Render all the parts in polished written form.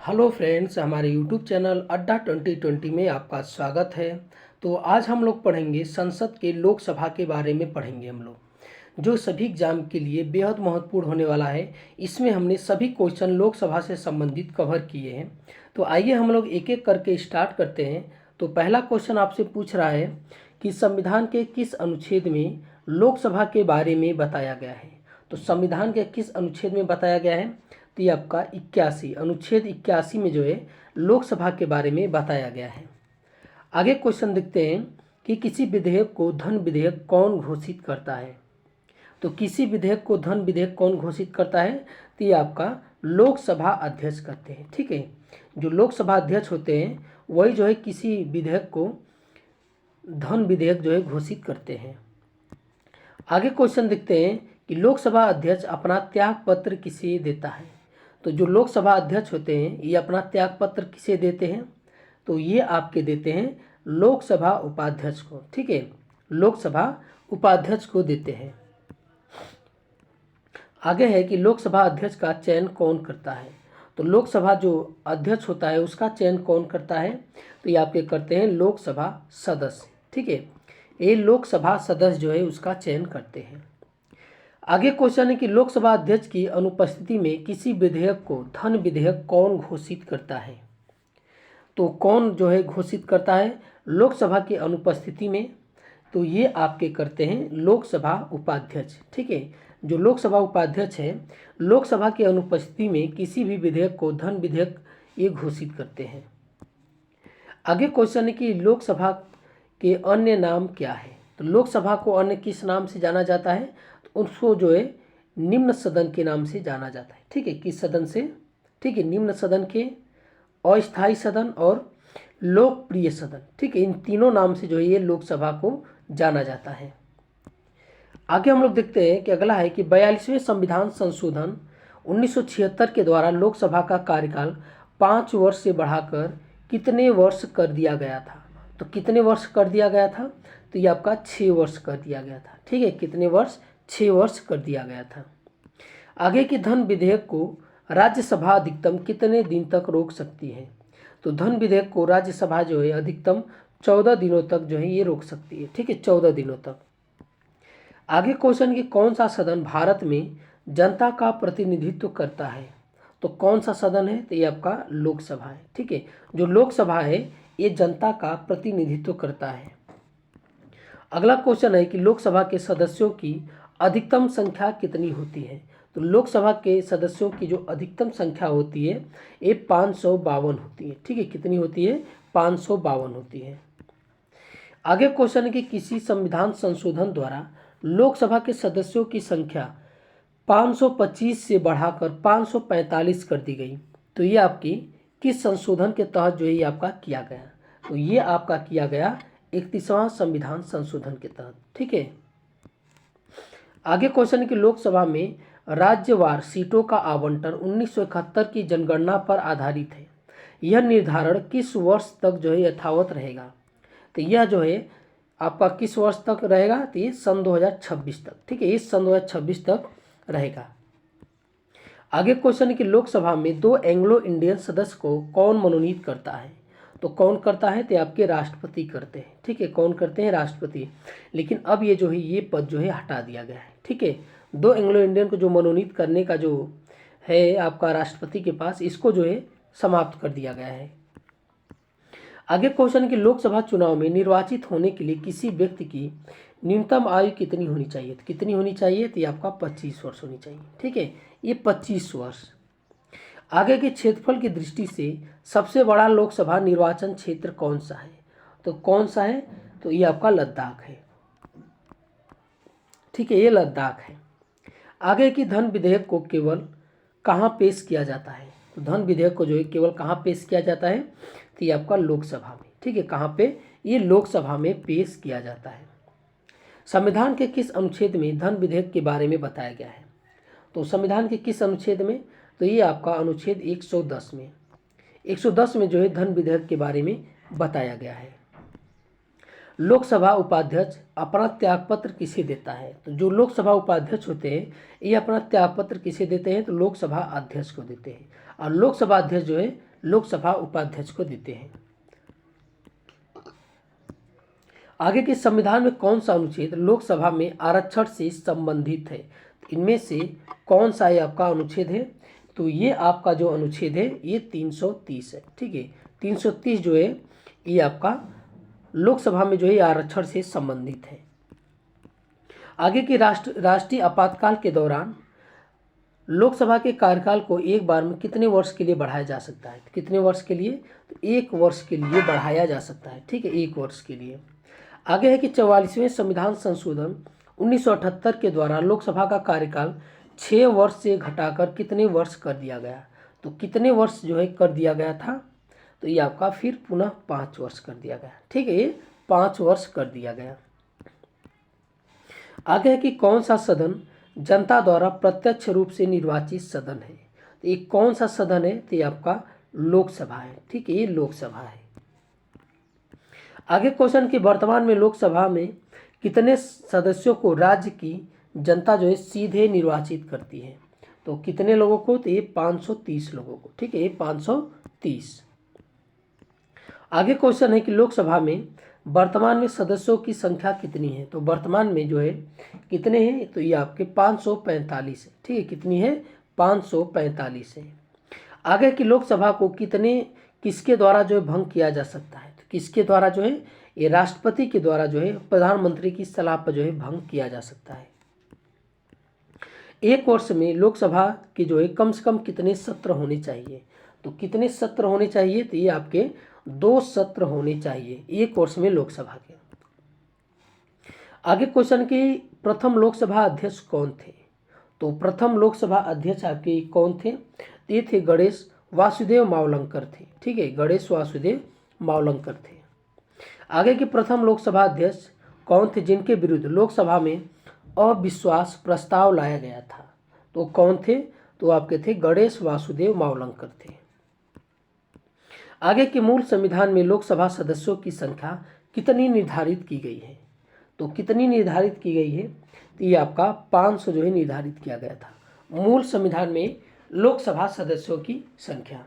Hello friends, हमारे YouTube channel अड्डा 2020 में आपका स्वागत है। तो आज हम लोग पढ़ेंगे संसद के लोकसभा के बारे में पढ़ेंगे हम लोग, जो सभी एग्जाम के लिए बेहद महत्वपूर्ण होने वाला है। इसमें हमने सभी क्वेश्चन लोकसभा से संबंधित कवर किए हैं। तो आइए हम लोग एक एक करके स्टार्ट करते हैं। तो पहला क्वेश्चन आपसे पूछ रहा है कि संविधान के किस अनुच्छेद में लोकसभा के बारे में बताया गया है। तो संविधान के किस अनुच्छेद में बताया गया है, तो ये आपका 81 अनुच्छेद 81 में जो है लोकसभा के बारे में बताया गया है। आगे क्वेश्चन देखते हैं कि किसी विधेयक को धन विधेयक कौन घोषित करता है। तो किसी विधेयक को धन विधेयक कौन घोषित करता है, तो ये आपका लोकसभा अध्यक्ष करते हैं। ठीक है, जो लोकसभा अध्यक्ष होते हैं वही जो है किसी विधेयक को धन विधेयक जो है घोषित करते हैं। आगे क्वेश्चन देखते हैं कि लोकसभा अध्यक्ष अपना त्याग पत्र किसे देता है। तो जो लोकसभा अध्यक्ष होते हैं ये अपना त्याग पत्र किसे देते हैं, तो ये आपके देते हैं लोकसभा उपाध्यक्ष को। ठीक है, लोकसभा उपाध्यक्ष को देते हैं। आगे है कि लोकसभा अध्यक्ष का चयन कौन करता है। तो लोकसभा जो अध्यक्ष होता है उसका चयन कौन करता है, तो ये आपके करते हैं लोकसभा सदस्य। ठीक है, ये लोकसभा सदस्य जो है उसका चयन करते हैं। आगे क्वेश्चन है कि लोकसभा अध्यक्ष की अनुपस्थिति में किसी विधेयक को धन विधेयक कौन घोषित करता है। तो कौन जो है घोषित करता है लोकसभा की अनुपस्थिति में, तो ये आपके करते हैं लोकसभा उपाध्यक्ष। ठीक है, जो लोकसभा उपाध्यक्ष है लोकसभा की अनुपस्थिति में किसी भी विधेयक को धन विधेयक ये घोषित करते हैं। आगे क्वेश्चन है कि लोकसभा के अन्य नाम क्या है। तो लोकसभा को अन्य किस नाम से जाना जाता है, तो उसको जो है निम्न सदन के नाम से जाना जाता है। ठीक है, किस सदन से, ठीक है, निम्न सदन के, अस्थायी सदन और लोकप्रिय सदन। ठीक है, इन तीनों नाम से जो है ये लोकसभा को जाना जाता है। आगे हम लोग देखते हैं कि अगला है कि 42वें संविधान संशोधन 1976 के द्वारा लोकसभा का कार्यकाल 5 वर्ष से बढ़ाकर कितने वर्ष कर दिया गया था। तो कितने वर्ष कर दिया गया था, तो ये आपका 6 वर्ष कर दिया गया था। ठीक है, कितने वर्ष, 6 वर्ष कर दिया गया था। आगे की धन विधेयक को राज्यसभा अधिकतम कितने दिन तक रोक सकती है। तो धन विधेयक को राज्यसभा जो है अधिकतम 14 दिनों तक जो है ये रोक सकती है। ठीक है, 14 दिनों तक। आगे क्वेश्चन कि कौन सा सदन भारत में जनता का प्रतिनिधित्व करता है। तो कौन सा सदन है, तो ये आपका लोकसभा है। ठीक है, जो लोकसभा है ये जनता का प्रतिनिधित्व करता है। अगला क्वेश्चन है कि लोकसभा के सदस्यों की अधिकतम संख्या कितनी होती है। तो लोकसभा के सदस्यों की जो अधिकतम संख्या होती है ये 552 होती है। ठीक है, कितनी होती है, 552 होती है। आगे क्वेश्चन है कि किसी संविधान संशोधन द्वारा लोकसभा के सदस्यों की संख्या 525 से बढ़ाकर 545 कर दी गई। तो ये आपकी किस संशोधन के तहत जो है ये आपका किया गया, तो ये आपका किया गया 31वां संविधान संशोधन के तहत। ठीक है। आगे क्वेश्चन है कि लोकसभा में राज्यवार सीटों का आवंटन 1971 की जनगणना पर आधारित है। यह निर्धारण किस वर्ष तक जो है यथावत रहेगा। तो यह जो है आपका किस वर्ष तक रहेगा, तो ये सन 2026 तक। ठीक है, इस सन 2026 तक रहेगा। आगे क्वेश्चन है कि लोकसभा में 2 एंग्लो इंडियन सदस्य को कौन मनोनीत करता है। तो कौन करता है, तो आपके राष्ट्रपति करते हैं। ठीक है, कौन करते हैं, राष्ट्रपति। लेकिन अब ये जो है ये पद जो है हटा दिया गया है। ठीक है, 2 एंग्लो इंडियन को जो मनोनीत करने का जो है आपका राष्ट्रपति के पास, इसको जो है समाप्त कर दिया गया है। आगे क्वेश्चन कि लोकसभा चुनाव में निर्वाचित होने के लिए किसी व्यक्ति की न्यूनतम आयु कितनी होनी चाहिए। तो कितनी होनी चाहिए, तो ये आपका 25 वर्ष होनी चाहिए। ठीक है, ये 25 वर्ष। आगे के क्षेत्रफल की दृष्टि से सबसे बड़ा लोकसभा निर्वाचन क्षेत्र कौन सा है। तो कौन सा है, तो ये आपका लद्दाख है। ठीक है, ये लद्दाख है। आगे की धन विधेयक को केवल कहाँ पेश किया जाता है। तो धन विधेयक को जो है केवल कहाँ पेश किया जाता है, तो ये आपका लोकसभा में। ठीक है, कहाँ पे, ये लोकसभा में पेश किया जाता है। संविधान के किस अनुच्छेद में धन विधेयक के बारे में बताया गया है। तो संविधान के किस अनुच्छेद में, तो ये आपका अनुच्छेद 110 में, 110 में जो है धन विधेयक के बारे में बताया गया है। लोकसभा उपाध्यक्ष अपना त्यागपत्र किसे देता है। तो जो लोकसभा उपाध्यक्ष होते हैं ये अपना त्यागपत्र किसे देते हैं, तो लोकसभा अध्यक्ष को देते हैं। और लोकसभा अध्यक्ष जो है लोकसभा उपाध्यक्ष को देते हैं। आगे के संविधान में कौन सा अनुच्छेद लोकसभा में आरक्षण से संबंधित है? इनमें से कौन सा ये आपका अनुच्छेद है? तो ये आपका जो अनुच्छेद है ये 330 है। ठीक है, 330 जो है ये आपका लोकसभा में जो है आरक्षण से संबंधित है। आगे की राष्ट्रीय आपातकाल के दौरान लोकसभा के कार्यकाल को एक बार में कितने वर्ष के लिए बढ़ाया जा सकता है? कितने वर्ष के लिए? तो 1 वर्ष के लिए बढ़ाया जा सकता है। ठीक है, 1 वर्ष के लिए। आगे है कि 44वें संविधान संशोधन 1978 के द्वारा लोकसभा का कार्यकाल 6 वर्ष से घटाकर कितने वर्ष कर दिया गया? तो कितने वर्ष जो है कर दिया गया था? तो ये आपका फिर पुनः 5 वर्ष कर दिया गया। ठीक है, ये 5 वर्ष कर दिया गया। आगे है कि कौन सा सदन जनता द्वारा प्रत्यक्ष रूप से निर्वाचित सदन है? तो ये कौन सा सदन है? तो ये आपका लोकसभा है। ठीक है, ये लोकसभा है। आगे क्वेश्चन कि वर्तमान में लोकसभा में कितने सदस्यों को राज्य की जनता जो है सीधे निर्वाचित करती है? तो कितने लोगों को? तो ये 530 लोगों को। ठीक है, ये 530। आगे क्वेश्चन है कि लोकसभा में वर्तमान में सदस्यों की संख्या कितनी है? तो वर्तमान में जो है कितने हैं? तो ये आपके 545 है। ठीक है, कितनी है? 545 है। आगे की लोकसभा को किसके द्वारा जो है भंग किया जा सकता है? तो किसके द्वारा जो है? ये राष्ट्रपति के द्वारा जो है प्रधानमंत्री की सलाह पर जो है भंग किया जा सकता है। 1 वर्ष में लोकसभा के जो है कम से कम कितने सत्र होने चाहिए? तो कितने सत्र होने चाहिए? तो ये आपके 2 सत्र होने चाहिए 1 वर्ष में लोकसभा के। आगे क्वेश्चन कि प्रथम लोकसभा अध्यक्ष कौन थे? तो प्रथम लोकसभा अध्यक्ष आपके कौन थे? ये थे गणेश वासुदेव मावलंकर थे। ठीक है, गणेश वासुदेव मावलंकर थे। आगे के प्रथम लोकसभा अध्यक्ष कौन थे जिनके विरुद्ध लोकसभा में अविश्वास प्रस्ताव लाया गया था? तो कौन थे? तो आपके थे गणेश वासुदेव मावलंकर थे। आगे के मूल संविधान में लोकसभा सदस्यों की संख्या कितनी निर्धारित की गई है? तो कितनी निर्धारित की गई है? तो ये आपका 500 जो है निर्धारित किया गया था मूल संविधान में लोकसभा सदस्यों की संख्या।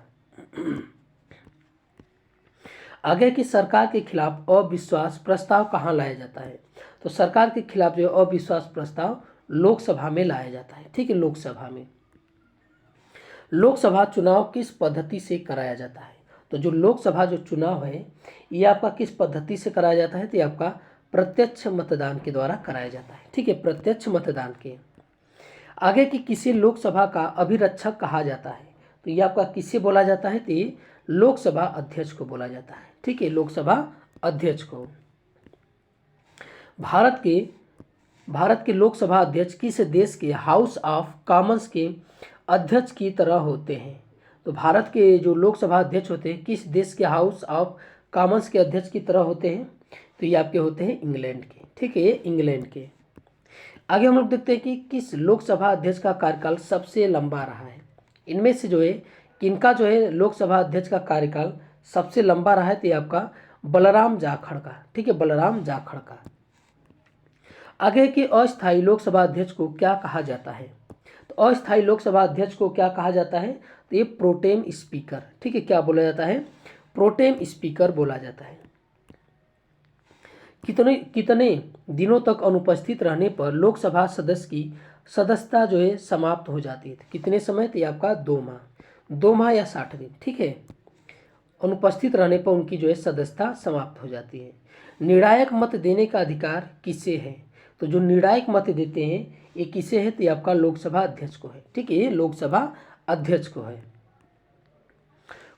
आगे की सरकार के खिलाफ अविश्वास प्रस्ताव कहाँ लाया जाता है? तो सरकार के खिलाफ जो अविश्वास प्रस्ताव लोकसभा में लाया जाता है। ठीक है, लोकसभा में। लोकसभा चुनाव किस पद्धति से कराया जाता है? तो जो लोकसभा जो चुनाव है ये आपका किस पद्धति से कराया जाता है? तो ये आपका प्रत्यक्ष मतदान के द्वारा कराया जाता है। ठीक है, प्रत्यक्ष मतदान के। आगे की किसे लोकसभा का अभिरक्षक कहा जाता है? तो ये आपका किसे बोला जाता है? तो ये लोकसभा अध्यक्ष को बोला जाता है। ठीक है, लोकसभा अध्यक्ष को। भारत के लोकसभा अध्यक्ष किस देश के हाउस ऑफ कॉमन्स के अध्यक्ष की तरह होते हैं? तो भारत के जो लोकसभा अध्यक्ष होते हैं किस देश के हाउस ऑफ कॉमन्स के अध्यक्ष की तरह होते हैं? तो ये आपके होते हैं इंग्लैंड के। ठीक है, इंग्लैंड के। आगे हम लोग देखते हैं कि किस लोकसभा अध्यक्ष का कार्यकाल सबसे लंबा रहा है? इनमें से जो है किनका जो है लोकसभा अध्यक्ष का कार्यकाल सबसे लंबा रहा है? तो ये आपका बलराम जाखड़ का। ठीक है, बलराम जाखड़ का। आगे के अस्थायी लोकसभा अध्यक्ष को क्या कहा जाता है? तो अस्थायी लोकसभा अध्यक्ष को क्या कहा जाता है? तो ये प्रोटेम स्पीकर। ठीक है, क्या बोला जाता है? प्रोटेम स्पीकर बोला जाता है। कितने दिनों तक अनुपस्थित रहने पर लोकसभा सदस्य की सदस्यता जो है समाप्त हो जाती है? कितने समय? तो ये आपका 2 माह या 60 दिन। ठीक है, अनुपस्थित रहने पर उनकी जो है सदस्यता समाप्त हो जाती है। निर्णायक मत देने का अधिकार किसे है? तो जो निर्णायक मत देते हैं ये किसे है? तो ये आपका लोकसभा अध्यक्ष को है। ठीक है, ये लोकसभा अध्यक्ष को है।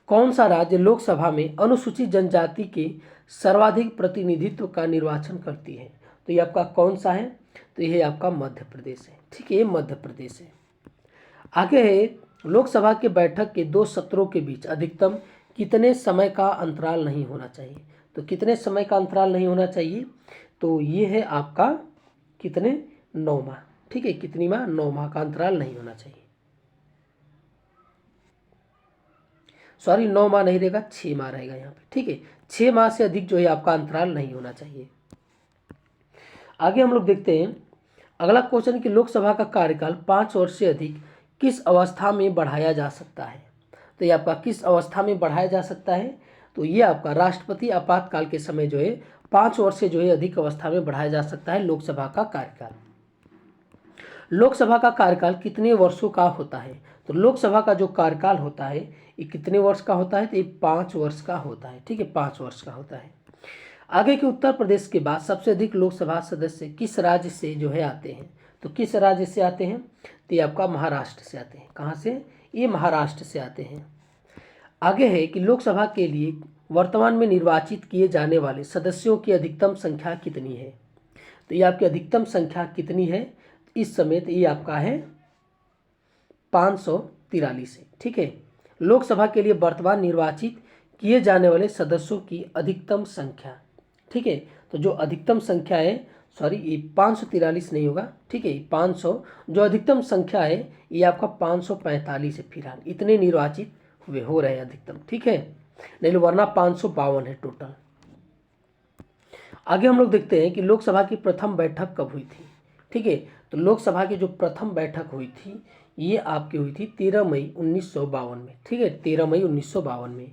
कौन सा राज्य लोकसभा में अनुसूचित जनजाति के सर्वाधिक प्रतिनिधित्व का निर्वाचन करती है? तो ये आपका कौन सा है? तो यह आपका मध्य प्रदेश है। ठीक है, ये मध्य प्रदेश है। आगे है लोकसभा के बैठक के 2 सत्रों के बीच अधिकतम कितने समय का अंतराल नहीं होना चाहिए? तो कितने समय का अंतराल नहीं होना चाहिए? तो ये है आपका कितने? 9 माह। ठीक है, कितनी माह? 9 माह का अंतराल नहीं होना चाहिए। सॉरी, 9 माह नहीं रहेगा, 6 माह रहेगा यहाँ पे। ठीक है, 6 माह से अधिक जो है आपका अंतराल नहीं होना चाहिए। आगे हम लोग देखते हैं अगला क्वेश्चन कि लोकसभा का कार्यकाल 5 वर्ष से अधिक किस अवस्था में बढ़ाया जा सकता है? तो ये आपका किस अवस्था में बढ़ाया जा सकता है? तो ये आपका राष्ट्रपति आपातकाल के समय जो है 5 वर्ष से जो है अधिक अवस्था में बढ़ाया जा सकता है लोकसभा का कार्यकाल। लोकसभा का कार्यकाल कितने वर्षों का होता है? तो लोकसभा का जो कार्यकाल होता है ये कितने वर्ष का होता है? तो ये 5 वर्ष का होता है। ठीक है, 5 वर्ष का होता है। आगे के उत्तर प्रदेश के बाद सबसे अधिक लोकसभा सदस्य किस राज्य से जो है आते हैं? तो किस राज्य से आते हैं? तो ये आपका महाराष्ट्र से आते हैं। कहाँ से? ये महाराष्ट्र से आते हैं। आगे है कि लोकसभा के लिए वर्तमान में निर्वाचित किए जाने वाले सदस्यों की अधिकतम संख्या कितनी है? तो ये आपकी अधिकतम संख्या कितनी है इस समय? तो ये आपका है 543 है। ठीक है, लोकसभा के लिए वर्तमान निर्वाचित किए जाने वाले सदस्यों की अधिकतम संख्या। ठीक है, तो जो अधिकतम संख्या है, सॉरी ये 543 नहीं होगा। ठीक है, 500 जो अधिकतम संख्या है ये आपका 545 है। फिलहाल इतने निर्वाचित हुए हो रहे हैं अधिकतम। ठीक है, नहीं वरना 552 है टोटल। आगे हम लोग देखते हैं कि लोकसभा की प्रथम बैठक कब हुई थी। ठीक है, तो लोकसभा की जो प्रथम बैठक हुई थी ये आपकी हुई थी 13 मई 1952 में। ठीक है, 13 मई 1952 में।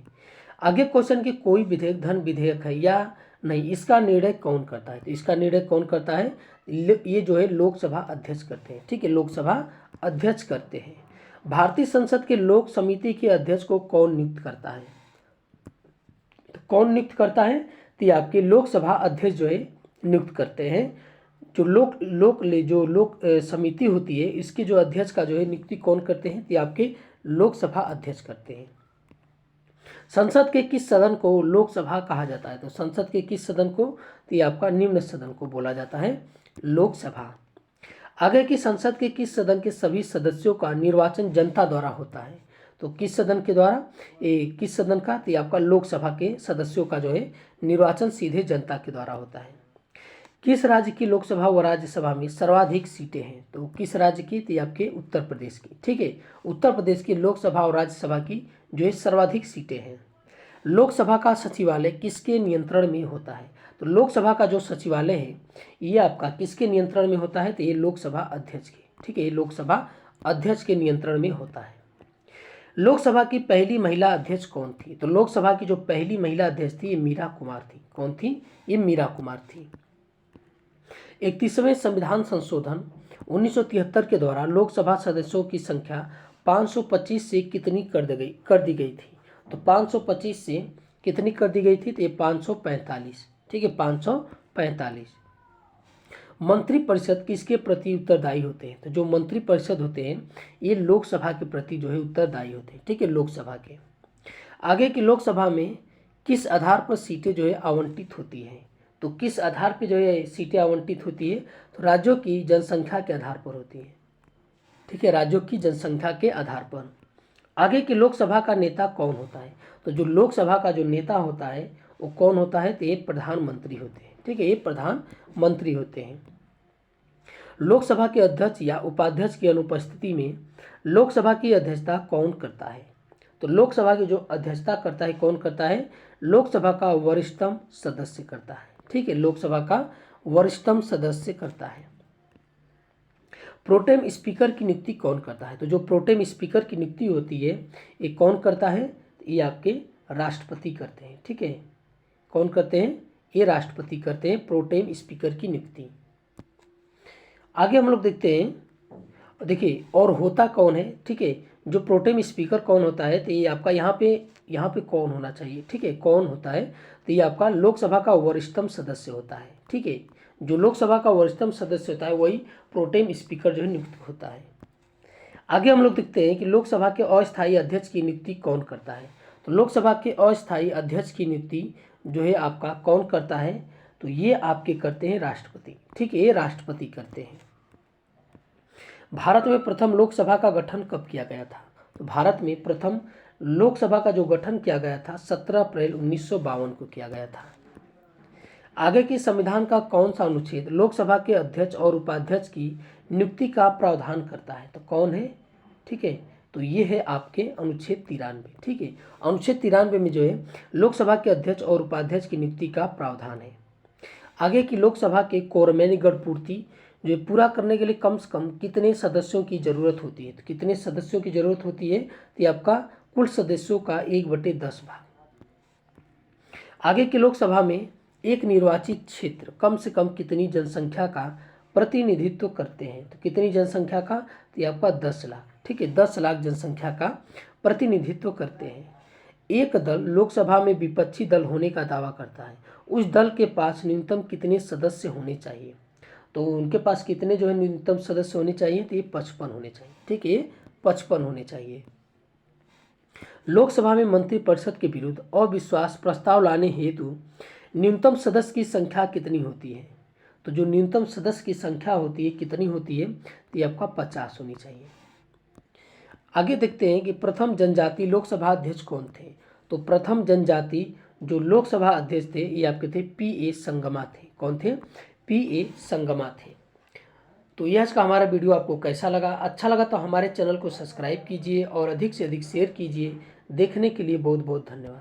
आगे क्वेश्चन कि कोई विधेयक धन विधेयक है या नहीं, इसका निर्णय कौन करता है? तो इसका निर्णय कौन करता है? ये जो है लोकसभा अध्यक्ष करते हैं। ठीक है, लोकसभा अध्यक्ष करते हैं। भारतीय संसद के लोक समिति के अध्यक्ष को कौन नियुक्त करता है? तो कौन नियुक्त करता है? तो ये आपके लोकसभा अध्यक्ष जो है नियुक्त करते हैं। जो लोक समिति होती है इसके जो अध्यक्ष का जो है नियुक्ति कौन करते हैं? तो ये आपके लोकसभा अध्यक्ष करते हैं। संसद के किस सदन को लोकसभा कहा जाता है? तो संसद के किस सदन को? तो ये आपका निम्न सदन को बोला जाता है लोकसभा। आगे की संसद के किस सदन के सभी सदस्यों का निर्वाचन जनता द्वारा होता है? तो किस सदन के द्वारा? किस सदन का? तो ये आपका लोकसभा के सदस्यों का जो है निर्वाचन सीधे जनता के द्वारा होता है। किस राज्य की लोकसभा व राज्यसभा में सर्वाधिक सीटें हैं? तो किस राज्य की? तो ये आपके उत्तर प्रदेश की। ठीक है, उत्तर प्रदेश की लोकसभा और राज्यसभा की जो है सर्वाधिक सीटें हैं। लोकसभा का सचिवालय किसके नियंत्रण में होता है? तो लोकसभा का जो सचिवालय है ये आपका किसके नियंत्रण में होता है? तो ये लोकसभा अध्यक्ष के। ठीक है, ये लोकसभा अध्यक्ष के नियंत्रण में होता है। लोकसभा की पहली महिला अध्यक्ष कौन थी? तो लोकसभा की जो पहली महिला अध्यक्ष थी ये मीरा कुमार थी। कौन थी? ये मीरा कुमार थी। 31वें संविधान संशोधन 1973 के द्वारा लोकसभा सदस्यों की संख्या 525 से कितनी कर दी गई थी? तो 525 से कितनी कर दी गई थी? तो ये 545। ठीक है, 545। मंत्रिपरिषद किसके प्रति उत्तरदायी होते हैं? तो जो मंत्रिपरिषद होते हैं ये लोकसभा के प्रति जो है उत्तरदायी होते हैं। ठीक है, लोकसभा के। आगे की लोकसभा में किस आधार पर सीटें जो है आवंटित होती हैं? तो किस आधार पर जो है सीटें आवंटित होती है? तो राज्यों की जनसंख्या के आधार पर होती है। ठीक है, राज्यों की जनसंख्या के आधार पर। आगे की लोकसभा का नेता कौन होता है? तो जो लोकसभा का जो नेता होता है वो कौन होता है? तो ये प्रधानमंत्री होते हैं। ठीक है, ये प्रधानमंत्री होते हैं। लोकसभा के अध्यक्ष या उपाध्यक्ष की अनुपस्थिति में लोकसभा की अध्यक्षता कौन करता है? तो लोकसभा की जो अध्यक्षता करता है कौन करता है? लोकसभा का वरिष्ठतम सदस्य करता है। ठीक है, लोकसभा का वरिष्ठतम सदस्य करता है। प्रोटेम स्पीकर की नियुक्ति कौन करता है? तो जो प्रोटेम स्पीकर की नियुक्ति होती है ये कौन करता है? ये आपके राष्ट्रपति करते हैं। ठीक है, कौन करते हैं? ये राष्ट्रपति करते हैं प्रोटेम स्पीकर की नियुक्ति। आगे हम लोग देखते हैं, देखिए और होता कौन है। ठीक है, जो प्रोटेम स्पीकर कौन होता है? तो ये आपका यहाँ पे कौन होना चाहिए? ठीक है, कौन होता है? तो ये आपका लोकसभा का वरिष्ठतम सदस्य होता है। ठीक है, जो लोकसभा का वरिष्ठतम सदस्य होता है वही प्रोटेम स्पीकर जो है नियुक्त होता है। आगे हम लोग देखते हैं कि लोकसभा के अस्थायी अध्यक्ष की नियुक्ति कौन करता है? तो लोकसभा के अस्थायी अध्यक्ष की नियुक्ति जो है आपका कौन करता है? तो ये आपके करते हैं राष्ट्रपति। ठीक है, ये राष्ट्रपति करते हैं। भारत में प्रथम लोकसभा का गठन कब किया गया था? तो भारत में प्रथम लोकसभा का जो गठन किया गया था 17 अप्रैल 1952 को किया गया था। आगे की संविधान का कौन सा अनुच्छेद लोकसभा के अध्यक्ष और उपाध्यक्ष की नियुक्ति का प्रावधान करता है? तो कौन है? ठीक है, तो ये है आपके अनुच्छेद 93। ठीक है, अनुच्छेद 93 में जो है लोकसभा के अध्यक्ष और उपाध्यक्ष की नियुक्ति का प्रावधान है। आगे की लोकसभा के कोरम यानी गढ़पूर्ति जो पूरा करने के लिए कम से कम कितने सदस्यों की जरूरत होती है? तो कितने सदस्यों की जरूरत होती है? तो ये आपका कुल सदस्यों का 1/10 भाग। आगे की लोकसभा में एक निर्वाचित क्षेत्र कम से कम कितनी जनसंख्या का प्रतिनिधित्व करते हैं? तो कितनी जनसंख्या का? तो ये आपका 10 लाख। ठीक है, 10 लाख जनसंख्या का प्रतिनिधित्व करते हैं। एक दल लोकसभा में विपक्षी दल होने का दावा करता है, उस दल के पास न्यूनतम कितने सदस्य होने चाहिए? तो उनके पास कितने जो है न्यूनतम सदस्य होने चाहिए? तो ये 55 होने चाहिए। ठीक है, ये 55 होने चाहिए। लोकसभा में मंत्रिपरिषद के विरुद्ध अविश्वास प्रस्ताव लाने हेतु न्यूनतम सदस्य की संख्या कितनी होती है? तो जो न्यूनतम सदस्य की संख्या होती है कितनी होती है? तो ये आपका 50 होनी चाहिए। आगे देखते हैं कि प्रथम जनजाति लोकसभा अध्यक्ष कौन थे? तो प्रथम जनजाति जो लोकसभा अध्यक्ष थे ये आपके थे P.A. संगमा थे। कौन थे? P.A. संगमा थे। तो यह आज का हमारा वीडियो आपको कैसा लगा? अच्छा लगा तो हमारे चैनल को सब्सक्राइब कीजिए और अधिक से अधिक शेयर कीजिए। देखने के लिए बहुत बहुत धन्यवाद।